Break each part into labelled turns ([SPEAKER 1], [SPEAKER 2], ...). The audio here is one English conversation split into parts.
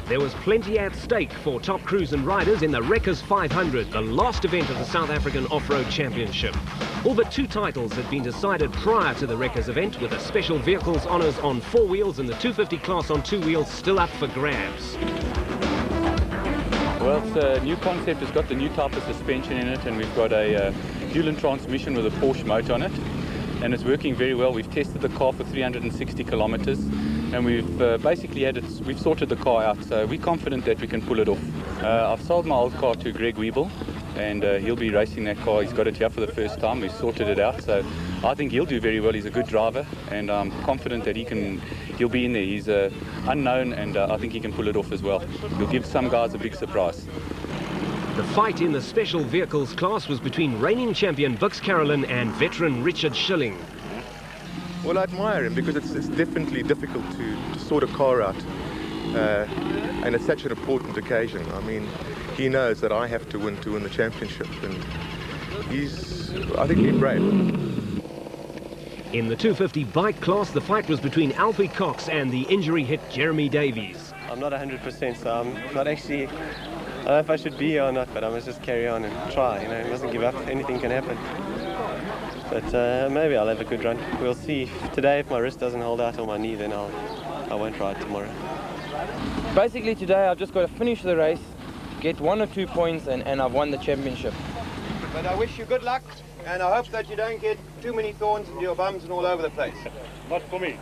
[SPEAKER 1] There was plenty at stake for top crews and riders in the Wreckers 500, the last event of the South African Off-Road Championship. All but 2 titles had been decided prior to the Wreckers event, with the special vehicles honours on 4 wheels and the 250 class on 2 wheels still up for grabs.
[SPEAKER 2] Well, it's a new concept. It's got the new type of suspension in it, and we've got a dual transmission with a Porsche motor on it, and it's working very well. We've tested the car for 360 kilometers, and we've basically we've sorted the car out, so we're confident that we can pull it off. I've sold my old car to Greg Wiebel, and he'll be racing that car. He's got it here for the first time. We've sorted it out, so I think he'll do very well. He's a good driver, and I'm confident that he'll be in there. He's unknown, and I think he can pull it off as well. He'll give some guys a big surprise.
[SPEAKER 1] The fight in the special vehicles class was between reigning champion Bux Carolyn and veteran Richard Schilling.
[SPEAKER 3] Well, I admire him because it's definitely difficult to sort a car out, and it's such an important occasion. I mean, he knows that I have to win the championship, and I think he's brave.
[SPEAKER 1] In the 250 bike class, the fight was between Alfie Cox and the injury-hit Jeremy Davies.
[SPEAKER 4] I'm not 100%, so I'm not actually... I don't know if I should be here or not, but I must just carry on and try. You know, I mustn't give up. Anything can happen. But maybe I'll have a good run. We'll see. Today, if my wrist doesn't hold out or my knee, then I won't ride tomorrow.
[SPEAKER 5] Basically, today I've just got to finish the race, get 1 or 2 points, and I've won the championship.
[SPEAKER 6] But I wish you good luck, and I hope that you don't get too many thorns into your bums and all over the place.
[SPEAKER 7] Not for me.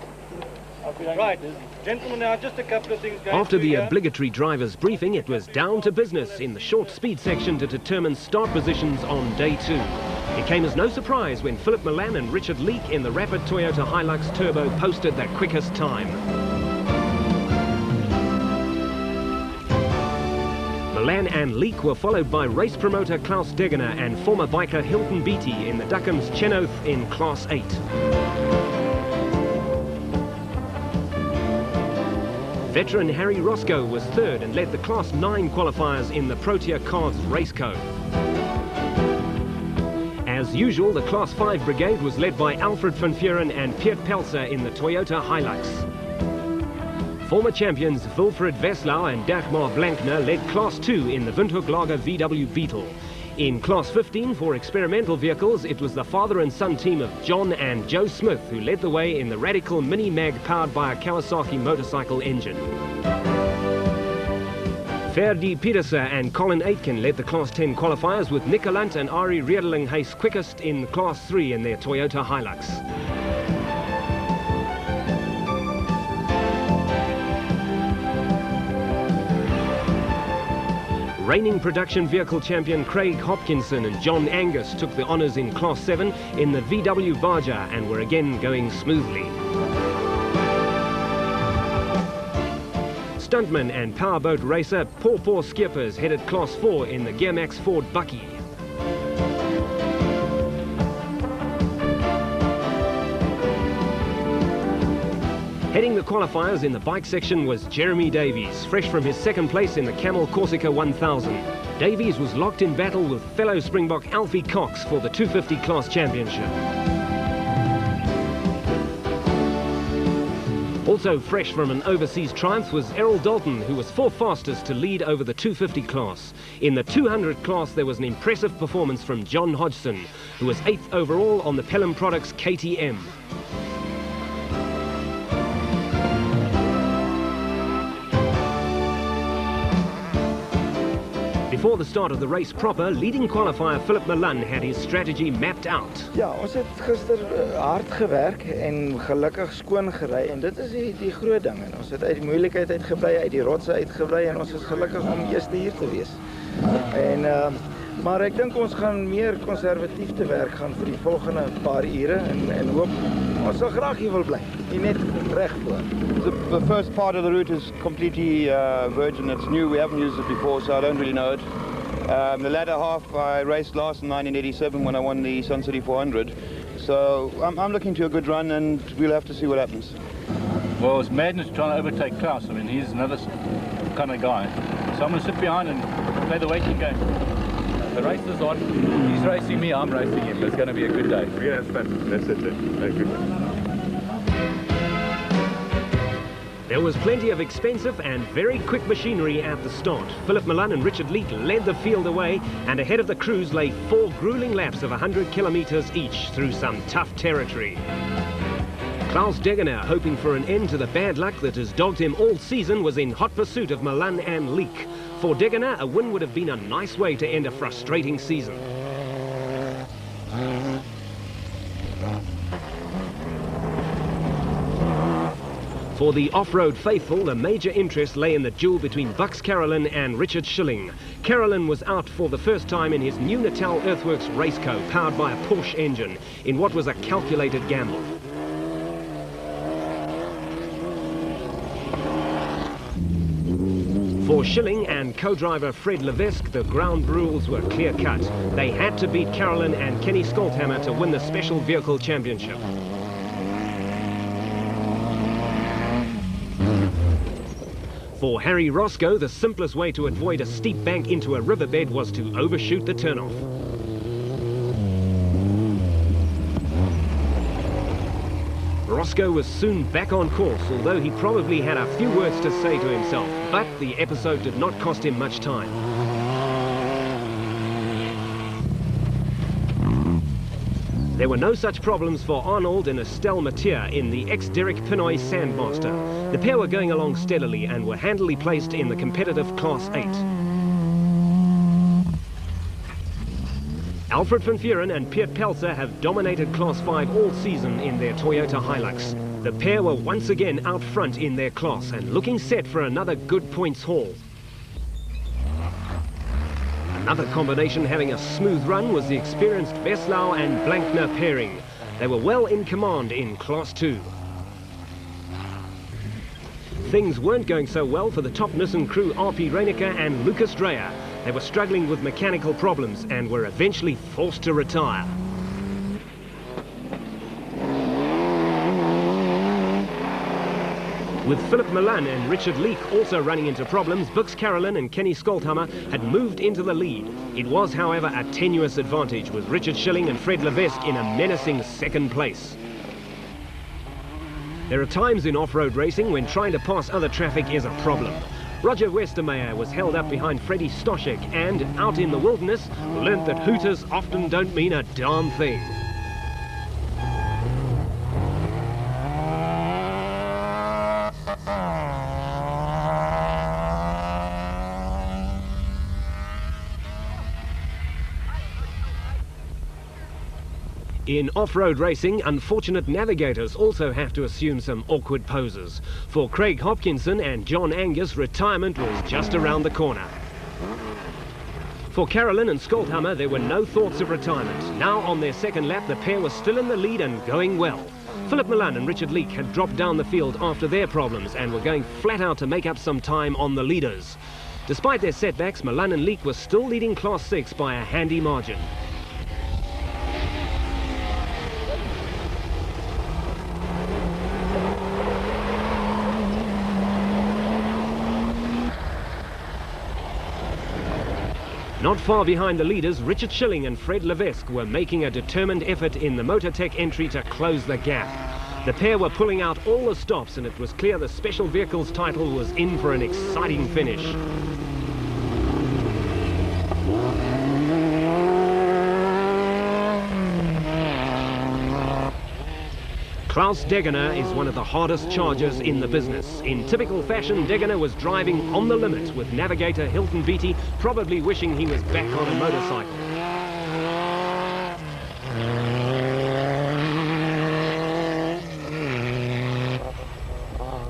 [SPEAKER 7] Right, gentlemen, now just a couple of things going
[SPEAKER 1] After the
[SPEAKER 7] here.
[SPEAKER 1] obligatory driver's briefing, it was down to business in the short speed section to determine start positions on day 2. It came as no surprise when Philip Milan and Richard Leek in the rapid Toyota Hilux Turbo posted the quickest time. Milan and Leek were followed by race promoter Klaus Degener and former biker Hilton Beattie in the Duckham's Chenoth in Class 8. Veteran Harry Roscoe was 3rd and led the Class 9 qualifiers in the Protea Cars Raceco. As usual, the Class 5 brigade was led by Alfred van Vuren and Piet Pelser in the Toyota Hilux. Former champions Wilfried Weslau and Dagmar Blankner led Class 2 in the Windhoek Lager VW Beetle. In Class 15 for experimental vehicles, it was the father and son team of John and Joe Smith who led the way in the Radical Mini Mag powered by a Kawasaki motorcycle engine. Ferdi Pieterse and Colin Aitken led the Class 10 qualifiers, with Nick Alant and Ari Riedeling-Hayes quickest in Class 3 in their Toyota Hilux. Reigning production vehicle champion Craig Hopkinson and John Angus took the honours in Class 7 in the VW Varja and were again going smoothly. Stuntman and powerboat racer Paw Skippers headed Class 4 in the Gearmax Ford Bucky. Heading the qualifiers in the bike section was Jeremy Davies, fresh from his 2nd place in the Camel Corsica 1000. Davies was locked in battle with fellow Springbok Alfie Cox for the 250 class championship. Also fresh from an overseas triumph was Errol Dalton, who was 4th fastest to lead over the 250 class. In the 200 class, there was an impressive performance from John Hodgson, who was 8th overall on the Pelham Products KTM. Before the start of the race proper, leading qualifier Philip Milan had his strategy mapped out.
[SPEAKER 8] Ja, ons het gister hard gewerk en gelukkig skoon gery, en dit is die groot ding. En ons het uit die moeilikheid uitgebly, uit die rotse uitgebly, en ons is gelukkig om eerste hier te wees. En maar ek dink ons gaan meer konservatief te werk gaan vir die volgende paar ure en hoop ons sal graag hier wil bly. Nie net reg voor.
[SPEAKER 6] The first part of the route is completely virgin. It's new. We haven't used it before, so I don't really know it. The latter half I raced last in 1987 when I won the Sun City 400. So I'm looking to a good run, and we'll have to see what happens.
[SPEAKER 7] Well, it's madness trying to overtake Klaus. I mean, he's another kind of guy. So I'm going to sit behind and play the waiting game.
[SPEAKER 2] The race is on. He's racing me, I'm racing him. It's going to be a good day.
[SPEAKER 3] We're going to have fun. That's it then. Thank you.
[SPEAKER 1] There was plenty of expensive and very quick machinery at the start. Philip Milan and Richard Leek led the field away, and ahead of the crews lay 4 grueling laps of 100 kilometers each through some tough territory. Klaus Degener, hoping for an end to the bad luck that has dogged him all season, was in hot pursuit of Milan and Leek. For Degener, a win would have been a nice way to end a frustrating season. For the off-road faithful, the major interest lay in the duel between Bucks Carolyn and Richard Schilling. Carolyn was out for the first time in his new Natal Earthworks Raceco, powered by a Porsche engine, in what was a calculated gamble. For Schilling and co-driver Fred Levesque, the ground rules were clear-cut. They had to beat Carolyn and Kenny Skolthammer to win the Special Vehicle Championship. For Harry Roscoe, the simplest way to avoid a steep bank into a riverbed was to overshoot the turnoff. Roscoe was soon back on course, although he probably had a few words to say to himself, but the episode did not cost him much time. There were no such problems for Arnold and Estelle Mathieu in the ex-Derek Pinoy Sandmaster. The pair were going along steadily and were handily placed in the competitive Class 8. Alfred van Vuuren and Piet Pelser have dominated Class 5 all season in their Toyota Hilux. The pair were once again out front in their class and looking set for another good points haul. Another combination having a smooth run was the experienced Veslau and Blankner pairing. They were well in command in Class 2. Things weren't going so well for the top Nissan crew RP Reinecker and Lucas Dreyer. They were struggling with mechanical problems and were eventually forced to retire. With Philip Milan and Richard Leek also running into problems, Bucks Carolyn and Kenny Skolthammer had moved into the lead. It was, however, a tenuous advantage, with Richard Schilling and Fred Levesque in a menacing second place. There are times in off-road racing when trying to pass other traffic is a problem. Roger Westermeyer was held up behind Freddie Stoshek and, out in the wilderness, learnt that hooters often don't mean a darn thing. In off-road racing, unfortunate navigators also have to assume some awkward poses. For Craig Hopkinson and John Angus, retirement was just around the corner. For Carolyn and Skolthammer, there were no thoughts of retirement. Now on their second lap, the pair was still in the lead and going well. Philip Milan and Richard Leek had dropped down the field after their problems and were going flat out to make up some time on the leaders. Despite their setbacks, Milan and Leek were still leading Class 6 by a handy margin. Not far behind the leaders, Richard Schilling and Fred Levesque were making a determined effort in the Motortech entry to close the gap. The pair were pulling out all the stops, and it was clear the Special Vehicles title was in for an exciting finish. Klaus Degener is one of the hardest chargers in the business. In typical fashion, Degener was driving on the limit, with navigator Hilton Beattie probably wishing he was back on a motorcycle.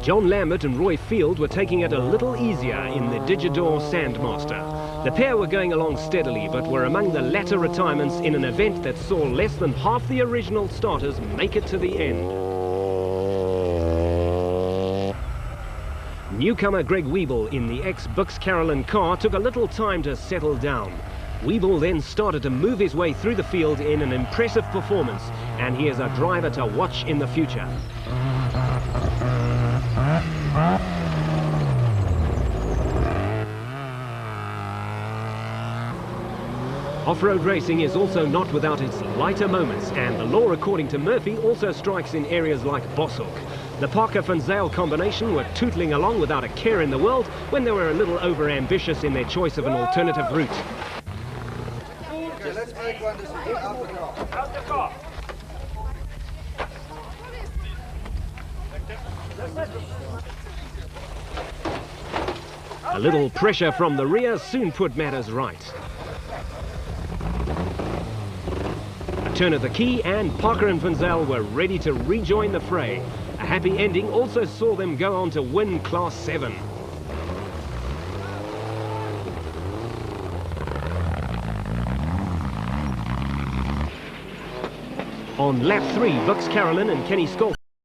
[SPEAKER 1] John Lambert and Roy Field were taking it a little easier in the Digidor Sandmaster. The pair were going along steadily, but were among the latter retirements in an event that saw less than half the original starters make it to the end. Newcomer Greg Wiebel in the ex-Bucks Carolyn car took a little time to settle down. Wiebel then started to move his way through the field in an impressive performance, and he is a driver to watch in the future. Off-road racing is also not without its lighter moments, and the law, according to Murphy, also strikes in areas like Boshoek. The Parker-Van Zyl combination were tootling along without a care in the world when they were a little over-ambitious in their choice of an alternative route.
[SPEAKER 8] Okay, let's make one out the car.
[SPEAKER 1] A little pressure from the rear soon put matters right. A turn of the key and Parker and Van Zyl were ready to rejoin the fray. A happy ending also saw them go on to win Class 7. On lap 3, Vux Carolyn and Kenny Skoll